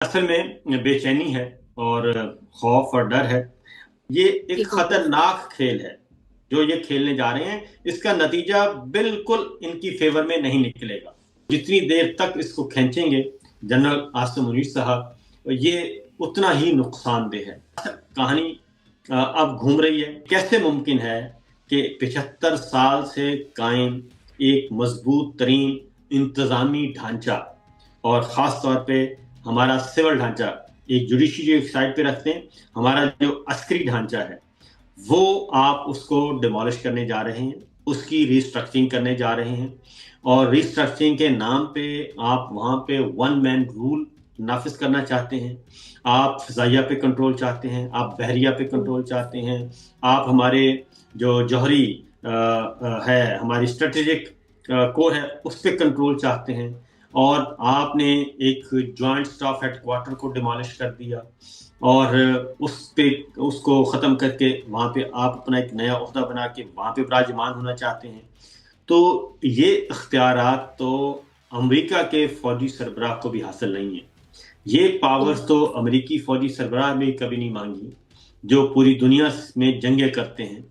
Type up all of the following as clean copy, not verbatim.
اصل میں بے چینی ہے اور خوف اور ڈر ہے. یہ ایک ٹھیک ہو گیا. خطرناک کھیل ہے جو یہ کھیلنے جا رہے ہیں. اس کا نتیجہ بالکل ان کی فیور میں نہیں نکلے گا. جتنی دیر تک اس کو کھینچیں گے جنرل عاصم منیر صاحب، یہ اتنا ہی نقصان دہ ہے. کہانی اب گھوم رہی ہے. کیسے ممکن ہے کہ 75 سال سے قائم ایک مضبوط ترین انتظامی ڈھانچہ، اور خاص طور پہ ہمارا سول ڈھانچہ، ایک جوڈیشری جو ایک سائڈ پہ رکھتے ہیں، ہمارا جو عسکری ڈھانچہ ہے، وہ آپ اس کو ڈیمولش کرنے جا رہے ہیں، اس کی ریسٹرکچرنگ کرنے جا رہے ہیں. اور ریسٹرکچرنگ کے نام پہ آپ وہاں پہ ون مین رول نافذ کرنا چاہتے ہیں. آپ فضائیہ پہ کنٹرول چاہتے ہیں، آپ بحریہ پہ کنٹرول چاہتے ہیں، آپ ہمارے جو جوہری ہے، ہماری اسٹریٹجک کور ہے، اس پہ کنٹرول چاہتے ہیں. اور آپ نے ایک جوائنٹ سٹاف ہیڈ کوارٹر کو ڈیمالش کر دیا، اور اس کو ختم کر کے وہاں پہ آپ اپنا ایک نیا عہدہ بنا کے وہاں پہ براجمان ہونا چاہتے ہیں. تو یہ اختیارات تو امریکہ کے فوجی سربراہ کو بھی حاصل نہیں ہے. یہ پاورز تو امریکی فوجی سربراہ نے کبھی نہیں مانگی جو پوری دنیا میں جنگیں کرتے ہیں.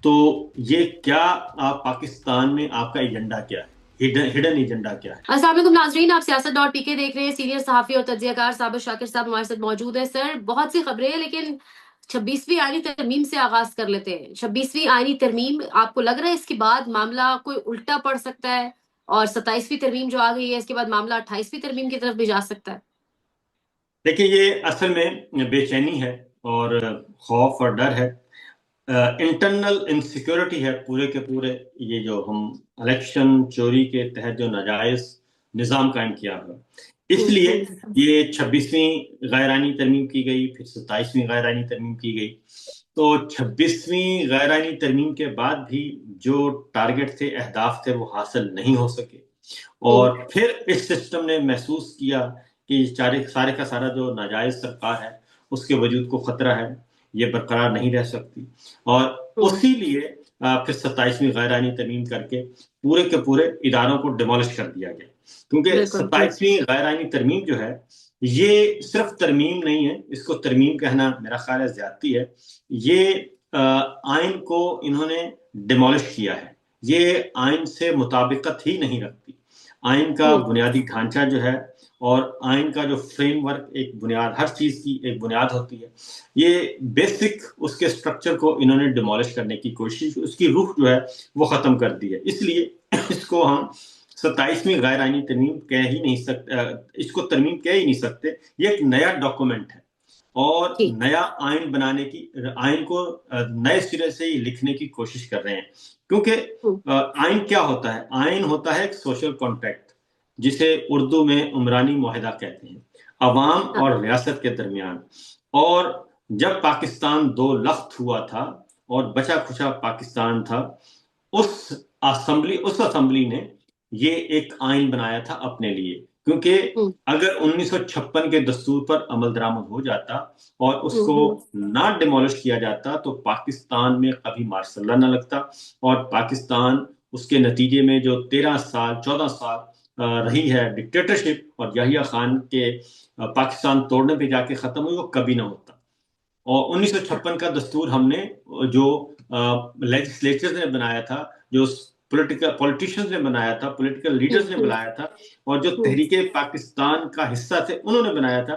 تو یہ کیا آپ پاکستان میں آپ کا ایجنڈا کیا ہے؟ ہڈن ایجنڈا کیا ہے؟ السلام علیکم ناظرین، آپ سیاست ڈاٹ پی کے دیکھ رہے ہیں. سینئر صحافی اور تجزیہ کار ثابت شاکر صاحب ہمارے ساتھ موجود ہیں. سر، بہت سی خبریں ہیں لیکن 26ویں آئینی ترمیم سے آغاز کر لیتے ہیں. 26ویں آئینی ترمیم، آپ کو لگ رہا ہے اس کے بعد معاملہ کوئی الٹا پڑ سکتا ہے؟ اور 27ویں ترمیم جو آ گئی ہے اس کے بعد معاملہ 28ویں ترمیم کی طرف بھی جا سکتا ہے؟ دیکھیں، یہ اصل میں بے چینی ہے اور خوف اور ڈر ہے. انٹرنل انسیکیورٹی ہے پورے کے پورے. یہ جو ہم الیکشن چوری کے تحت جو ناجائز نظام قائم کیا ہوا، اس لیے یہ 26ویں غیر آئینی ترمیم کی گئی، پھر 27ویں غیر آئینی ترمیم کی گئی. تو 26ویں غیر آئینی ترمیم کے بعد بھی جو ٹارگٹ تھے، اہداف تھے، وہ حاصل نہیں ہو سکے. اور پھر اس سسٹم نے محسوس کیا کہ سارے کا سارا جو ناجائز سرکار ہے اس کے وجود کو خطرہ ہے، یہ برقرار نہیں رہ سکتی. اور اسی لیے پھر 27ویں غیر آئینی ترمیم کر کے پورے کے پورے اداروں کو ڈیمولش کر دیا گیا. کیونکہ 27ویں غیر آئینی ترمیم جو ہے، یہ صرف ترمیم نہیں ہے. اس کو ترمیم کہنا میرا خیال ہے زیادتی ہے. یہ آئین کو انہوں نے ڈیمولش کیا ہے. یہ آئین سے مطابقت ہی نہیں رکھتی. آئین کا بنیادی ڈھانچہ جو ہے، اور آئین کا جو فریم ورک، ایک بنیاد، ہر چیز کی ایک بنیاد ہوتی ہے، یہ بیسک اس کے سٹرکچر کو انہوں نے ڈیمولش کرنے کی کوشش، اس کی روح جو ہے وہ ختم کر دی ہے. اس لیے اس کو ہم 27ویں غیر آئینی ترمیم کہہ ہی نہیں سکتے، اس کو ترمیم کہہ ہی نہیں سکتے. یہ ایک نیا ڈاکومنٹ ہے، اور نیا آئین بنانے کی، آئین کو نئے سرے سے ہی لکھنے کی کوشش کر رہے ہیں. کیونکہ آئین کیا ہوتا ہے؟ آئین ہوتا ہے ایک سوشل کانٹریکٹ، جسے اردو میں عمرانی معاہدہ کہتے ہیں، عوام اور ریاست کے درمیان. اور جب پاکستان دو لخت ہوا تھا اور بچا کھچا پاکستان تھا، اس اسمبلی نے یہ ایک آئین بنایا تھا اپنے لیے. کیونکہ اگر 1956 کے دستور پر عمل درآمد ہو جاتا اور اس کو نہ ڈیمولش کیا جاتا تو پاکستان میں کبھی مارشل لا نہ لگتا، اور پاکستان اس کے نتیجے میں جو 14 سال رہی ہے ڈکٹیٹرشپ، اور یحییٰ خان کے پاکستان توڑنے پہ جا کے ختم ہوئی، وہ کبھی نہ ہوتا. اور 1956 کا دستور ہم نے، جو لیجسلیچر نے بنایا تھا، جو پولیٹیشنز نے بنایا تھا، پولیٹیکل لیڈرز نے بنایا تھا، اور جو تحریک پاکستان کا حصہ تھے انہوں نے بنایا تھا.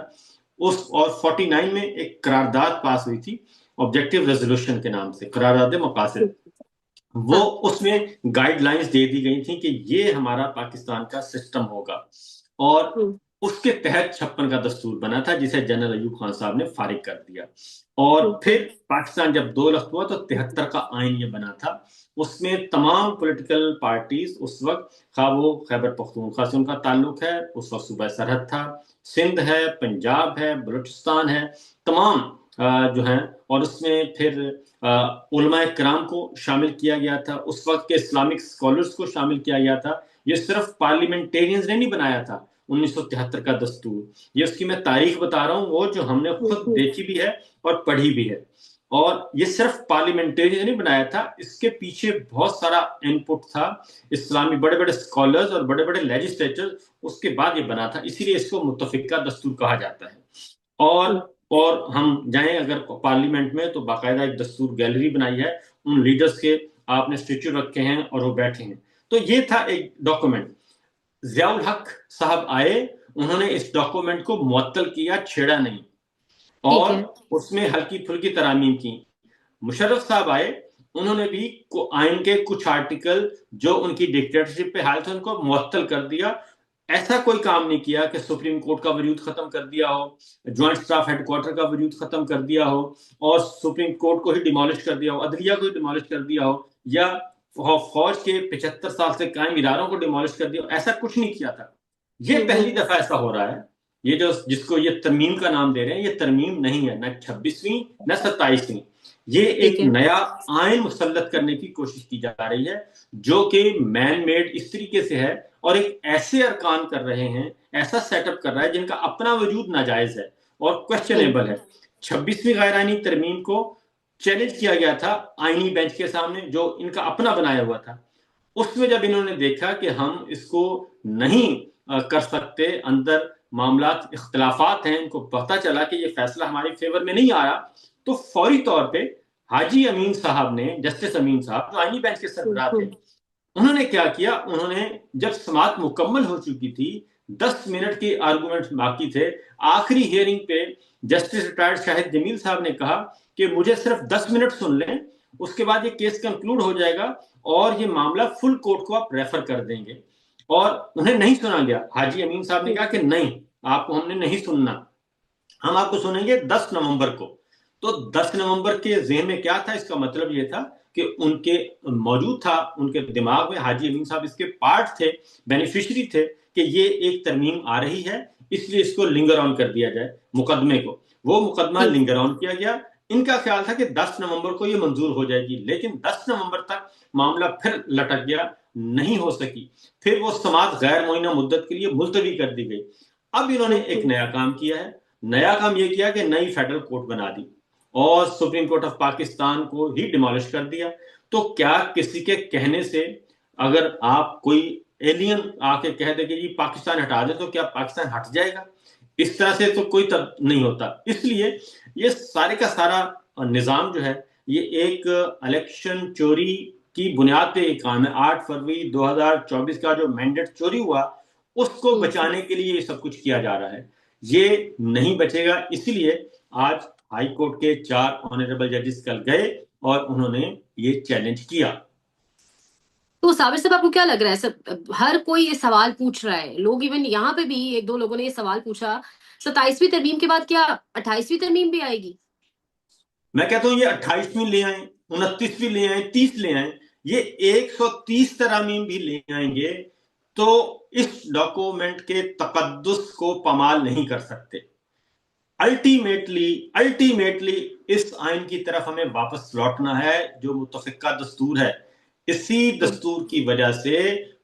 اور 49 میں ایک قرارداد پاس ہوئی تھی آبجیکٹو ریزولوشن کے نام سے، قرارداد مقاصد. وہ اس میں گائیڈ لائنز دے دی گئی تھیں کہ یہ ہمارا پاکستان کا سسٹم ہوگا. اور اس کے تحت 56 کا دستور بنا تھا، جسے جنرل ایوب خان صاحب نے فارغ کر دیا. اور پھر پاکستان جب دو لخت ہوا تو 73 کا آئین یہ بنا تھا. اس میں تمام پولیٹیکل پارٹیز اس وقت، خواہ وہ خیبر پختونخوا سے ان کا تعلق ہے، اس وقت صوبہ سرحد تھا، سندھ ہے، پنجاب ہے، بلوچستان ہے، تمام جو ہیں، اور اس میں پھر علماء کرام کو شامل کیا گیا تھا، اس وقت کے اسلامک اسکالرز کو شامل کیا گیا تھا. یہ صرف پارلیمنٹیرینز نے نہیں بنایا تھا 1973 کا دستور. یہ اس کی میں تاریخ بتا رہا ہوں، وہ جو ہم نے خود دیکھی بھی ہے اور پڑھی بھی ہے. اور یہ صرف پارلیمنٹیرین نہیں بنایا تھا، اس کے پیچھے بہت سارا ان پٹ تھا، اسلامی بڑے بڑے اسکالرز اور بڑے بڑے لیجسلیچر. اس کے بعد یہ بنا تھا، اسی لیے اس کو متفقہ دستور کہا جاتا ہے. اور ہم جائیں اگر پارلیمنٹ میں تو باقاعدہ ایک دستور گیلری بنائی ہے، ان لیڈرز کے آپ نے اسٹیچو رکھے ہیں اور وہ بیٹھے ہیں. تو یہ تھا ایک ڈاکومنٹ. ضیاء الحق صاحب آئے، انہوں نے اس ڈاکومنٹ کو معطل کیا، چھیڑا نہیں، اور اس میں ہلکی پھلکی ترامیم کی. مشرف صاحب آئے، انہوں نے بھی آئین کے کچھ آرٹیکل جو ان کی ڈکٹیٹرشپ پہ حائل تھے ان کو معطل کر دیا. ایسا کوئی کام نہیں کیا کہ سپریم کورٹ کا وجود ختم کر دیا ہو، جوائنٹ اسٹاف ہیڈ کوارٹر کا وجود ختم کر دیا ہو، اور سپریم کورٹ کو ہی ڈیمالش کر دیا ہو، عدلیہ کو ہی ڈیمالش کر دیا ہو، یا فوج کے 75 سال سے قائم اداروں کو ڈیمالش کر دیا ہو. ایسا کچھ نہیں کیا تھا. یہ پہلی دفعہ ایسا ہو رہا ہے. یہ جو جس کو یہ ترمیم کا نام دے رہے ہیں، یہ ترمیم نہیں ہے، نہ 26ویں نہ 27ویں. یہ ایک نیا آئین مسلط کرنے کی کوشش کی جا رہی ہے جو کہ مین میڈ اس طریقے سے ہے، اور ایک ایسے ارکان کر رہے ہیں، ایسا سیٹ اپ کر رہا ہے جن کا اپنا وجود ناجائز ہے اور کوشچنیبل ہے. 26ویں غیر آئینی ترمیم کو چیلنج کیا گیا تھا آئینی بینچ کے سامنے جو ان کا اپنا بنایا ہوا تھا. اس میں جب انہوں نے دیکھا کہ ہم اس کو نہیں کر سکتے، اندر معاملات اختلافات ہیں، ان کو پتہ چلا کہ یہ فیصلہ ہماری فیور میں نہیں آ رہا، تو فوری طور پہ حاجی امین صاحب نے، جسٹس امین صاحب جو آئینی بینچ کے سربراہ تھے، انہوں نے کیا کیا، انہوں نے جب سماعت مکمل ہو چکی تھی، 10 منٹ کے آرگومنٹ باقی تھے، آخری ہیئرنگ پہ جسٹس ریٹائرڈ شاہد جمیل صاحب نے کہا کہ مجھے صرف 10 منٹ سن لیں، اس کے بعد یہ کیس کنکلوڈ ہو جائے گا اور یہ معاملہ فل کورٹ کو آپ ریفر کر دیں گے. اور انہیں نہیں سنا گیا. حاجی امین صاحب نے کہا کہ نہیں، آپ کو ہم نے نہیں سننا، ہم آپ کو سنیں گے 10 نومبر کو. تو 10 نومبر کے ذہن میں کیا تھا؟ اس کا مطلب یہ تھا کہ ان کے موجود تھا، ان کے دماغ میں حاجی امین صاحب اس کے پارٹ تھے، بینیفیشری تھے کہ یہ ایک ترمیم آ رہی ہے، اس لیے اس کو لنگر آن کر دیا جائے مقدمے کو. وہ مقدمہ لنگر آن کیا گیا. ان کا خیال تھا کہ 10 نومبر کو یہ منظور ہو جائے گی، لیکن 10 نومبر تک معاملہ پھر لٹک گیا، نہیں ہو سکی. پھر وہ سماعت غیر معینہ مدت کے لیے ملتوی کر دی گئی. اب انہوں نے ایک نیا کام کیا ہے. نیا کام یہ کیا کہ نئی فیڈرل کورٹ بنا دی اور سپریم کورٹ آف پاکستان کو ہی ڈیمالش کر دیا. تو کیا کسی کے کہنے سے اگر آپ کوئی ایلین آ کے کہہ دے کہ یہ پاکستان ہٹا دے تو کیا پاکستان ہٹ جائے گا؟ اس طرح سے تو کوئی نہیں ہوتا. اس لیے یہ سارے کا سارا نظام جو ہے یہ ایک الیکشن چوری کی بنیاد پہ ایک کام ہے. 8 فروری 2024 کا جو مینڈیٹ چوری ہوا اس کو بچانے کے لیے یہ سب کچھ کیا جا رہا ہے. یہ نہیں بچے گا. اسی لیے آج ہائی کورٹ کے 4 آنریبل ججز کل گئے اور انہوں نے یہ چیلنج کیا. تو صابر صاحب آپ کو کیا لگ رہا ہے؟ سب ہر کوئی یہ سوال پوچھ رہا ہے، لوگ ایون یہاں پہ بھی ایک دو لوگوں نے یہ سوال پوچھا 27ویں ترمیم کے بعد کیا 28ویں ترمیم بھی آئے گی؟ میں کہتا ہوں یہ 28ویں لے آئیں، 29ویں لے آئیں، 30 لے آئیں، یہ 130 ترامیم بھی لے آئیں گے تو اس ڈاکومنٹ کے تقدس کو پامال نہیں کر سکتے. الٹیمیٹلی اس آئین کی طرف ہمیں واپس لوٹنا ہے جو متفقہ دستور ہے. اسی دستور کی وجہ سے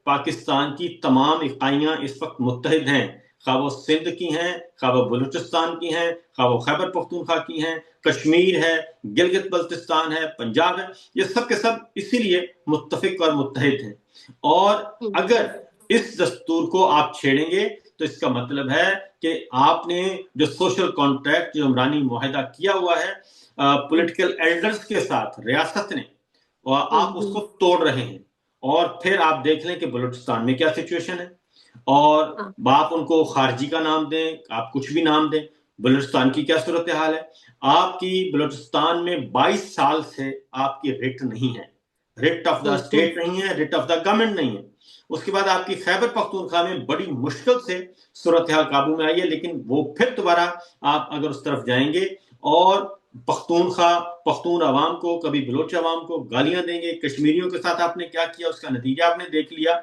پاکستان کی تمام اکائیاں اس وقت متحد ہیں، خواہ وہ سندھ کی ہیں، خواہ وہ بلوچستان کی ہیں، خواہ وہ خیبر پختونخوا کی ہیں، کشمیر ہے، گلگت بلتستان ہے، پنجاب ہے، یہ سب کے سب اسی لیے متفق اور متحد ہیں. اور اگر اس دستور کو آپ چھیڑیں گے تو اس کا مطلب ہے کہ آپ نے جو سوشل کانٹریکٹ جو عمرانی معاہدہ کیا ہوا ہے پولیٹیکل ایلڈرز کے ساتھ ریاست نے، اور آپ اس کو توڑ رہے ہیں. اور پھر آپ دیکھ لیں کہ بلوچستان میں کیا سچویشن ہے، اور آپ ان کو خارجی کا نام دیں، آپ کچھ بھی نام دیں، بلوچستان کی کیا صورتحال ہے. آپ کی بلوچستان میں 22 سال سے آپ کی ریٹ نہیں ہے، ریٹ آف دا اسٹیٹ نہیں ہے، ریٹ آف دا گورنمنٹ نہیں ہے. اس کے بعد آپ کی خیبر پختونخوا میں بڑی مشکل سے صورتحال قابو میں آئی ہے، لیکن وہ پھر دوبارہ آپ اگر اس طرف جائیں گے اور پختون عوام کو، کبھی بلوچ عوام کو گالیاں دیں گے. کشمیریوں کے ساتھ آپ نے کیا کیا اس کا نتیجہ آپ نے دیکھ لیا.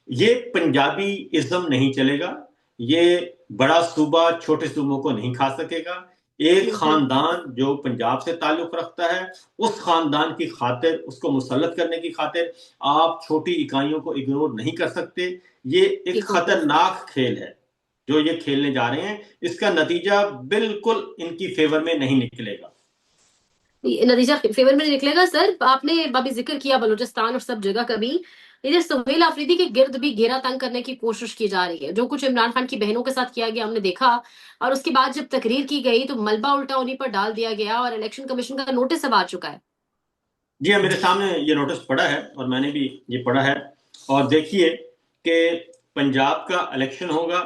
یہ پنجابی ازم نہیں چلے گا، یہ بڑا صوبہ چھوٹے صوبوں کو نہیں کھا سکے گا. ایک خاندان جو پنجاب سے تعلق رکھتا ہے اس خاندان کی خاطر، اس کو مسلط کرنے کی خاطر آپ چھوٹی اکائیوں کو اگنور نہیں کر سکتے. یہ ایک خطرناک کھیل ہے جو یہ کھیلنے جا رہے ہیں. اس کا نتیجہ بالکل ان کی فیور میں نہیں نکلے گا. نتیجہ فیور میں نکلے گا. سر آپ نے ابھی ذکر کیا بلوچستان اور سب جگہ کا بھی، ادھر سہیل آفریدی کے گرد بھی گھیرا تنگ کرنے کی کوشش کی جا رہی ہے. جو کچھ عمران خان کی بہنوں کے ساتھ کیا گیا ہم نے دیکھا, اور اس کے بعد جب تقریر کی گئی تو ملبہ الٹا انہیں پر ڈال دیا گیا اور الیکشن کمیشن کا نوٹس اب آ چکا ہے. جی ہاں, میرے سامنے یہ نوٹس پڑا ہے اور میں نے بھی یہ پڑھا ہے. اور دیکھیے کہ پنجاب کا الیکشن ہوگا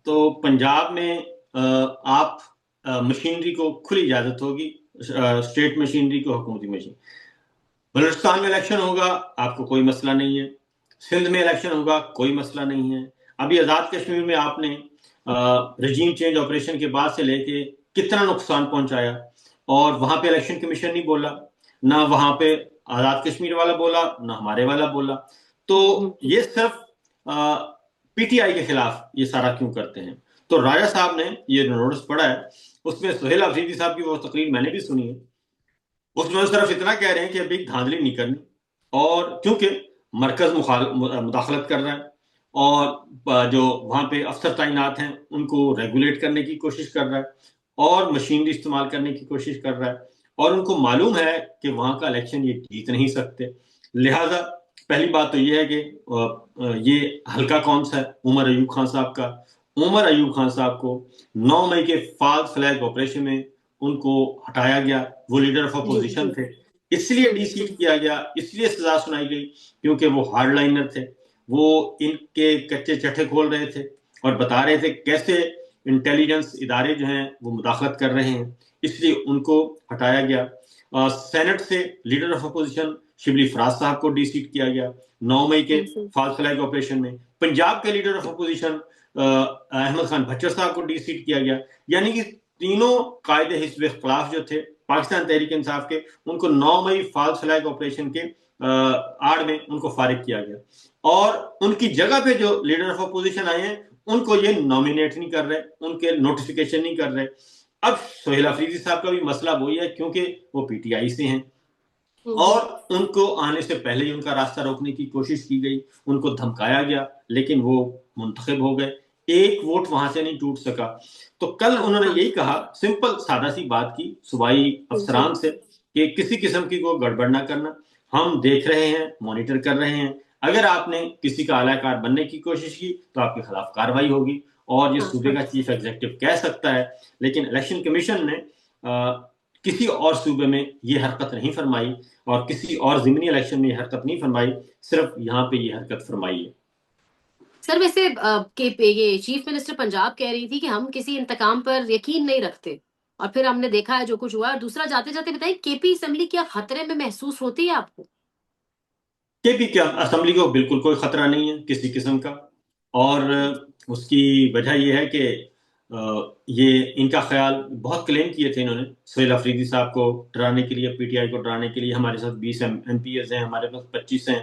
تو پنجاب میں آپ مشینری کو کھلی اجازت ہوگی, اسٹیٹ مشینری کو, حکومتی مشین. بلوچستان میں الیکشن ہوگا, آپ کو کوئی مسئلہ نہیں ہے. سندھ میں الیکشن ہوگا, کوئی مسئلہ نہیں ہے. ابھی آزاد کشمیر میں آپ نے رجیم چینج آپریشن کے بعد سے لے کے کتنا نقصان پہنچایا, اور وہاں پہ الیکشن کمیشن نہیں بولا, نہ وہاں پہ آزاد کشمیر والا بولا, نہ ہمارے والا بولا. تو یہ صرف پی ٹی آئی کے خلاف یہ سارا کیوں کرتے ہیں؟ تو راجہ صاحب نے یہ نوٹس پڑھا ہے, اس میں سہیل آفریدی صاحب کی وہ تقریر میں نے بھی سنی ہے. اس میں صرف اتنا کہہ رہے ہیں کہ ابھی دھاندلی نہیں کرنی, اور کیونکہ مرکز مداخلت کر رہا ہے اور جو وہاں پہ افسر تعینات ہیں ان کو ریگولیٹ کرنے کی کوشش کر رہا ہے اور مشینری استعمال کرنے کی کوشش کر رہا ہے, اور ان کو معلوم ہے کہ وہاں کا الیکشن یہ جیت نہیں سکتے. لہٰذا پہلی بات تو یہ ہے کہ یہ حلقہ کون سا ہے, عمر ایوب خان صاحب کا. عمر ایوب خان صاحب کو 9 مئی کے فالس فلیگ آپریشن میں ان کو ہٹایا گیا, وہ لیڈر آف اپوزیشن تھے, اس لیے ڈی سیٹ کیا گیا, اس لیے سزا سنائی گئی کیونکہ وہ ہارڈ لائنر تھے. وہ ان کے کچے چٹھے کھول رہے تھے اور بتا رہے تھے کیسے انٹیلیجنس ادارے جو ہیں وہ مداخلت کر رہے ہیں, اس لیے ان کو ہٹایا گیا. سینٹ سے leader of opposition Shibli Faraz صاحب کو ڈی سیٹ کیا گیا 9 مئی کے فالس فلیگ آپریشن میں. پنجاب کے leader of opposition Ahmad Khan Bhachar صاحب کو ڈی سیٹ کیا گیا. یعنی کہ تینوں قائد حزب اختلاف جو تھے پاکستان تحریک انصاف کے, ان کو 9 مئی فالس فلیگ آپریشن کے آڑ میں ان کو فارغ کیا گیا, اور ان کی جگہ پہ جو لیڈر آف اپوزیشن آئے ہیں ان کو یہ نامینیٹ نہیں کر رہے, ان کے نوٹیفیکیشن نہیں کر رہے. اب سہیل آفریدی صاحب کا بھی مسئلہ وہی ہے کیونکہ وہ پی ٹی آئی سے ہیں, اور ان کو آنے سے پہلے ہی ان کا راستہ روکنے کی کوشش کی گئی, ان کو دھمکایا گیا, لیکن وہ منتخب ہو گئے, ایک ووٹ وہاں سے نہیں ٹوٹ سکا. تو کل انہوں نے یہی کہا, سمپل سادہ سی بات کی صوبائی افسران سے کہ کسی قسم کی کوئی گڑبڑ نہ کرنا, ہم دیکھ رہے ہیں, مانیٹر کر رہے ہیں, اگر آپ نے کسی کا اعلی کار بننے کی کوشش کی تو آپ کے خلاف کاروائی ہوگی. اور یہ صوبے کا چیف ایگزیکٹو کہہ سکتا ہے, لیکن الیکشن کمیشن نے کسی اور صوبے میں یہ حرکت نہیں فرمائی اور کسی اور ضمنی الیکشن میں یہ حرکت نہیں فرمائی, صرف یہاں پہ یہ حرکت فرمائی ہے. سر ویسے یہ چیف منسٹر پنجاب کہہ رہی تھی کہ ہم کسی انتقام پر یقین نہیں رکھتے, اور پھر ہم نے دیکھا ہے جو کچھ ہوا. اور دوسرا, جاتے جاتے بتائیے کے پی اسمبلی کیا خطرے میں محسوس ہوتی ہے آپ کو؟ کے پی کیا اسمبلی کو بالکل کوئی خطرہ نہیں ہے کسی قسم کا, اور اس کی وجہ یہ ہے کہ یہ ان کا خیال بہت کلیم کیے تھے انہوں نے سہیل آفریدی صاحب کو ڈرانے کے لیے, پی ٹی آئی کو ڈرانے کے لیے. ہمارے ساتھ 20 ایم پی ایز ہیں, ہمارے پاس 25 ہیں,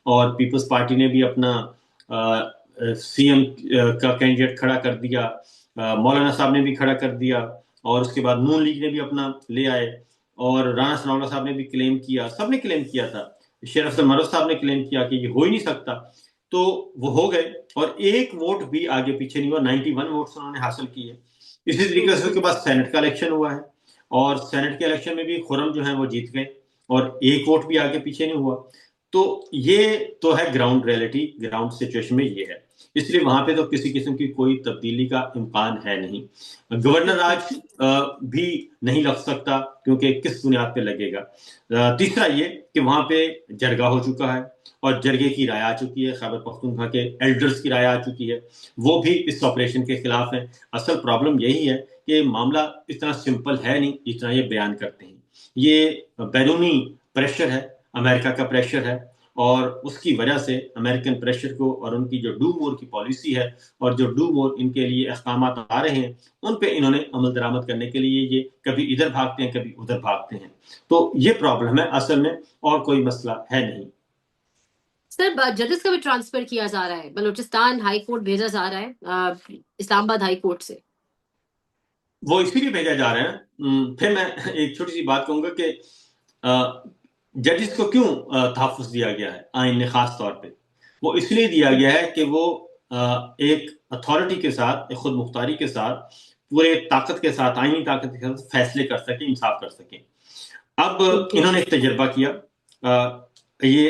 اور پیپلز پارٹی نے بھی اپنا سی ایم کا کینڈیڈیٹ کھڑا کر دیا, مولانا صاحب نے بھی کھڑا کر دیا, اور اس کے بعد نون لیگ نے بھی اپنا لے آئے, اور رانا ثناء صاحب نے بھی کلیم کیا, سب نے کلیم کیا تھا. شیر افضل مرد صاحب نے کلیم کیا کہ یہ ہو ہی نہیں سکتا, تو وہ ہو گئے, اور ایک ووٹ بھی آگے پیچھے نہیں ہوا, 91 ووٹس انہوں نے حاصل کیے. اسی طریقے سے اس کے بعد سینٹ کا الیکشن ہوا ہے, اور سینٹ کے الیکشن میں بھی خرم جو ہیں وہ جیت گئے, اور ایک ووٹ بھی آگے پیچھے نہیں ہوا. تو یہ تو ہے گراؤنڈ ریئلٹی, گراؤنڈ سچویشن میں یہ ہے, اس لیے وہاں پہ تو کسی قسم کی کوئی تبدیلی کا امکان ہے نہیں. گورنر راج بھی نہیں لگ سکتا کیونکہ کس بنیاد پہ لگے گا. تیسرا یہ کہ وہاں پہ جرگہ ہو چکا ہے, اور جرگے کی رائے آ چکی ہے, خیبر پختونخوا کے ایلڈرز کی رائے آ چکی ہے, وہ بھی اس آپریشن کے خلاف ہیں. اصل پرابلم یہی ہے کہ معاملہ اتنا سمپل ہے نہیں جتنا یہ بیان کرتے ہیں. یہ بیرونی پریشر ہے, امریکہ کا پریشر ہے, اور اس کی وجہ سے امریکن پریشر کو اور ان کی جو ڈو مور کی پالیسی ہے اور جو ڈو مور ان کے لیے احکامات آ رہے ہیں ان پہ انہوں نے عمل درآمد کرنے کے لیے یہ کبھی ادھر بھاگتے ہیں کبھی ادھر بھاگتے ہیں. تو یہ پرابلم ہے اصل میں, اور کوئی مسئلہ ہے نہیں. سر ججز کا بھی ٹرانسفر کیا جا رہا ہے, بلوچستان ہائی کورٹ بھیجا جا رہا ہے اسلام آباد ہائی کورٹ سے. وہ اسی لیے بھیجا جا رہے ہیں. پھر میں ایک چھوٹی سی بات کہوں گا کہ ججز کو کیوں تحفظ دیا گیا ہے آئین نے, خاص طور پہ وہ اس لیے دیا گیا ہے کہ وہ ایک اتھارٹی کے ساتھ, ایک خود مختاری کے ساتھ, پورے طاقت کے ساتھ, آئینی طاقت کے ساتھ فیصلے کر سکیں, انصاف کر سکیں. اب انہوں نے ایک تجربہ کیا, یہ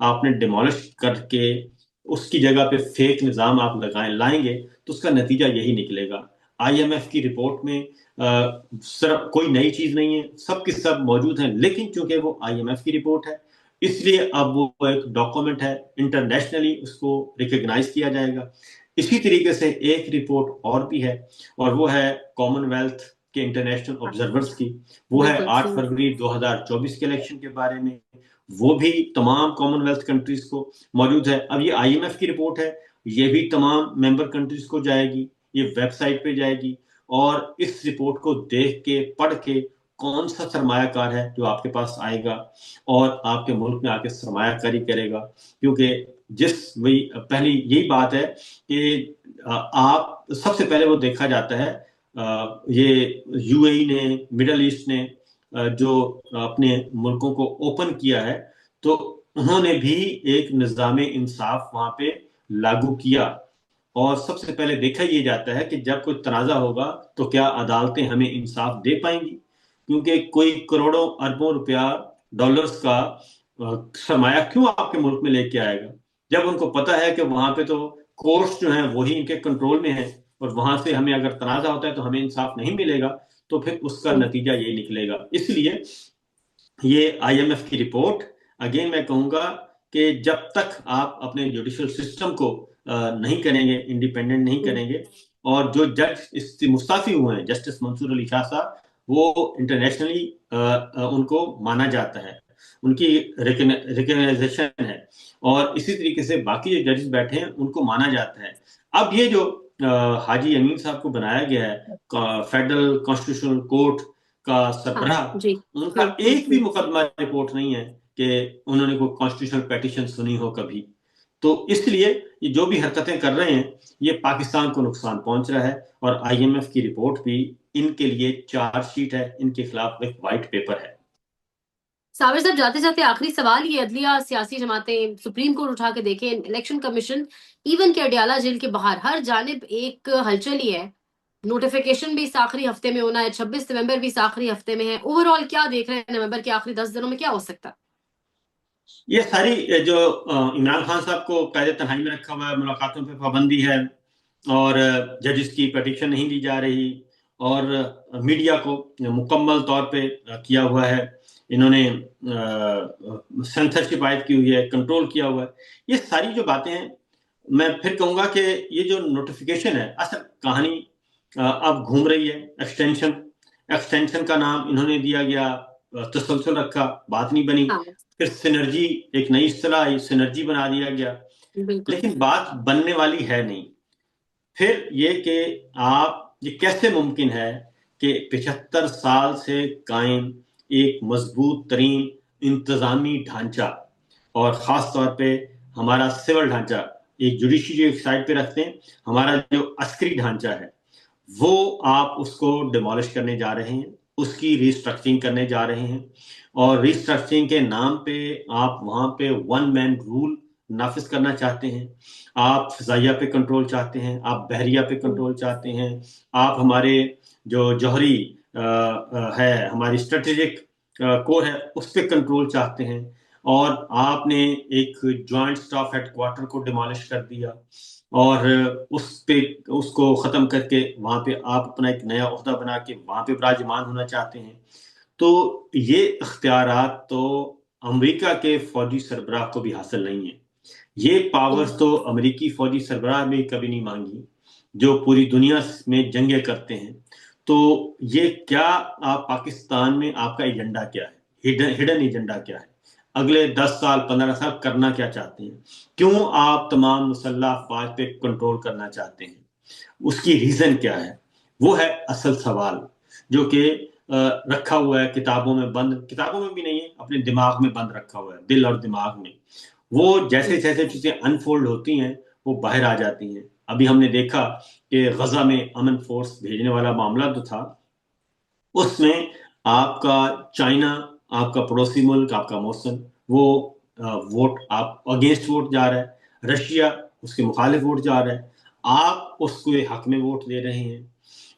آپ نے ڈیمولش کر کے اس کی جگہ پہ فیک نظام آپ لائیں گے تو اس کا نتیجہ یہی نکلے گا. آئی ایم ایف کی رپورٹ میں کوئی نئی چیز نہیں ہے, سب کے سب موجود ہیں, لیکن چونکہ وہ آئی ایم ایف کی رپورٹ ہے اس لیے اب وہ ایک ڈاکومنٹ ہے, انٹرنیشنلی اس کو ریکگنائز کیا جائے گا. اسی طریقے سے ایک رپورٹ اور بھی ہے, اور وہ ہے کامن ویلتھ کے انٹرنیشنل آبزرورز کی, وہ ہے 8 فروری 2024 کے الیکشن کے بارے میں. وہ بھی تمام کامن ویلتھ کنٹریز کو موجود ہے. اب یہ آئی ایم ایف کی رپورٹ ہے, یہ بھی تمام ممبر کنٹریز کو جائے گی, یہ ویب سائٹ پہ جائے گی, اور اس رپورٹ کو دیکھ کے پڑھ کے کون سا سرمایہ کار ہے جو آپ کے پاس آئے گا اور آپ کے ملک میں آ کے سرمایہ کاری کرے گا. کیونکہ پہلی یہی بات ہے کہ آپ سب سے پہلے وہ دیکھا جاتا ہے, یہ یو اے ای نے, مڈل ایسٹ نے جو اپنے ملکوں کو اوپن کیا ہے تو انہوں نے بھی ایک نظام انصاف وہاں پہ لاگو کیا, اور سب سے پہلے دیکھا یہ جاتا ہے کہ جب کوئی تنازع ہوگا تو کیا عدالتیں ہمیں انصاف دے پائیں گی, کیونکہ کوئی کروڑوں اربوں روپیہ ڈالرز کا سرمایہ کیوں آپ کے ملک میں لے کے آئے گا جب ان کو پتا ہے کہ وہاں پہ تو کورٹس جو ہیں وہی ان کے کنٹرول میں ہیں, اور وہاں سے ہمیں اگر تنازع ہوتا ہے تو ہمیں انصاف نہیں ملے گا, تو پھر اس کا نتیجہ یہی نکلے گا. اس لیے یہ آئی ایم ایف کی رپورٹ, اگین میں کہوں گا کہ جب تک آپ اپنے جوڈیشل سسٹم کو نہیں کریں گے, انڈیپینڈنٹ نہیں کریں گے, اور جو جج اس سے مستعفی ہوئے ہیں جسٹس منصور علی شاہ صاحب, وہ انٹرنیشنلی ان کو مانا جاتا ہے, ان کی ریکگنائزیشن ہے, اور اسی طریقے سے باقی جو ججز بیٹھے ہیں ان کو مانا جاتا ہے. اب یہ جو حاجی امین صاحب کو بنایا گیا ہے فیڈرل کانسٹیٹیوشنل کورٹ کا سربراہ, ان کا ایک بھی مقدمہ رپورٹ نہیں ہے کہ انہوں نے کوئی کانسٹیٹیوشنل پیٹیشن سنی ہو کبھی. تو اس لیے یہ جو بھی حرکتیں کر رہے ہیں یہ پاکستان کو نقصان پہنچ رہا ہے, اور آئی ایم ایف کی رپورٹ بھی ان کے لیے چارج شیٹ ہے, ان کے خلاف ایک وائٹ پیپر ہے. صابر صاحب جاتے جاتے آخری سوال, یہ عدلیہ سیاسی جماعتیں سپریم کورٹ اٹھا کے دیکھیں, الیکشن کمیشن ایون کہ اڈیالہ جیل کے باہر ہر جانب ایک ہلچل ہی ہے, نوٹیفیکیشن بھی اس آخری ہفتے میں ہونا ہے, 26 نومبر بھی اس آخری ہفتے میں ہے. اوور آل کیا دیکھ رہے ہیں نومبر کے آخری 10 دنوں میں کیا ہو سکتا ہے؟ یہ ساری جو عمران خان صاحب کو قید تنہائی میں رکھا ہوا ہے, ملاقاتوں پہ پابندی ہے, اور ججز کی پٹیشن نہیں دی جا رہی, اور میڈیا کو مکمل طور پہ کیا ہوا ہے, انہوں نے سینسرشپ عائد کی ہوئی ہے, کنٹرول کیا ہوا ہے. یہ ساری جو باتیں ہیں, میں پھر کہوں گا کہ یہ جو نوٹیفیکیشن ہے, اصل کہانی اب گھوم رہی ہے. ایکسٹینشن کا نام انہوں نے دیا گیا, تسلسل رکھا, بات نہیں بنی. پھر سینرجی, ایک نئی اصطلاح آئی, سینرجی بنا دیا گیا, لیکن بات بننے والی ہے نہیں. پھر یہ کہ آپ, یہ کیسے ممکن ہے کہ 75 سال سے قائم ایک مضبوط ترین انتظامی ڈھانچہ, اور خاص طور پہ ہمارا سول ڈھانچہ, ایک جوڈیشری ایک سائڈ پہ رکھتے ہیں, ہمارا جو عسکری ڈھانچہ ہے وہ آپ اس کو ڈیمولش کرنے جا رہے ہیں, اس کی ریسٹرکچرنگ کرنے جا رہے ہیں, اور ریسٹرکچرنگ کے نام پہ آپ وہاں پہ ون مین رول نافذ کرنا چاہتے ہیں. آپ فضائیہ پہ کنٹرول چاہتے ہیں, آپ بحریہ پہ کنٹرول چاہتے ہیں, آپ ہمارے جو جوہری ہے, ہماری اسٹریٹجک کور ہے, اس پہ کنٹرول چاہتے ہیں, اور آپ نے ایک جوائنٹ اسٹاف ہیڈ کوارٹر کو ڈیمالش کر دیا, اور اس کو ختم کر کے وہاں پہ آپ اپنا ایک نیا عہدہ بنا کے وہاں پہ براجمان ہونا چاہتے ہیں. تو یہ اختیارات تو امریکہ کے فوجی سربراہ کو بھی حاصل نہیں ہے. یہ پاورز تو امریکی فوجی سربراہ نے کبھی نہیں مانگی جو پوری دنیا میں جنگیں کرتے ہیں. تو یہ کیا آپ پاکستان میں, آپ کا ایجنڈا کیا ہے, ہڈن ایجنڈا کیا ہے, اگلے 10 سال 15 سال کرنا کیا چاہتے ہیں, کیوں آپ تمام مسلح افواج پہ کنٹرول کرنا چاہتے ہیں, اس کی ریزن کیا ہے, وہ ہے اصل سوال جو کہ رکھا ہوا ہے کتابوں میں بند, کتابوں میں بھی نہیں ہے, اپنے دماغ میں بند رکھا ہوا ہے, دل اور دماغ میں. وہ جیسے جیسے چیزیں انفولڈ ہوتی ہیں وہ باہر آ جاتی ہیں. ابھی ہم نے دیکھا کہ غزہ میں امن فورس بھیجنے والا معاملہ جو تھا, اس میں آپ کا چائنا, آپ کا پڑوسی ملک, آپ کا موسم, وہ ووٹ آپ اگینسٹ ووٹ جا رہا ہے, رشیا اس کے مخالف ووٹ جا رہا ہے, آپ اس کو حق میں ووٹ دے رہے ہیں.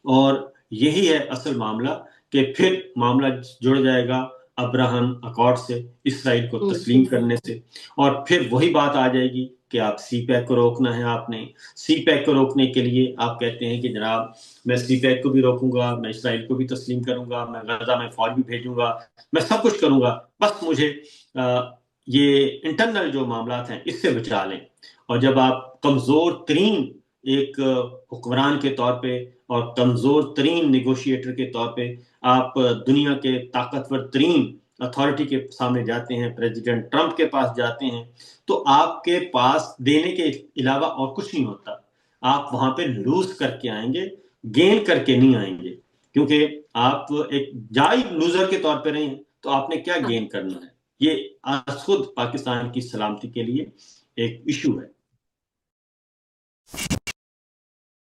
اور یہی ہے اصل معاملہ, کہ پھر معاملہ جڑ جائے گا ابراہم اکارڈ سے، اسرائیل کو ہوں، تسلیم کرنے سے، اور پھر وہی بات آ جائے گی کہ آپ سی پیک کو روکنا ہے. آپ نے سی پیک کو روکنے کے لیے آپ کہتے ہیں کہ جناب میں سی پیک کو بھی روکوں گا، میں اسرائیل کو بھی تسلیم کروں گا، میں غزہ میں فوج بھی بھیجوں گا، میں سب کچھ کروں گا، بس مجھے یہ انٹرنل جو معاملات ہیں اس سے بچا لیں. اور جب آپ کمزور ترین ایک حکمران کے طور پہ اور کمزور ترین نیگوشیٹر کے طور پہ آپ دنیا کے طاقتور ترین اتھارٹی کے سامنے جاتے ہیں، پریزیڈنٹ ٹرمپ کے پاس جاتے ہیں، تو آپ کے پاس دینے کے علاوہ اور کچھ نہیں ہوتا. آپ وہاں پہ لوز کر کے آئیں گے، گین کر کے نہیں آئیں گے، کیونکہ آپ ایک جائی لوزر کے طور پہ رہے ہیں تو آپ نے کیا ہاں. گین کرنا ہے. یہ از خود پاکستان کی سلامتی کے لیے ایک ایشو ہے.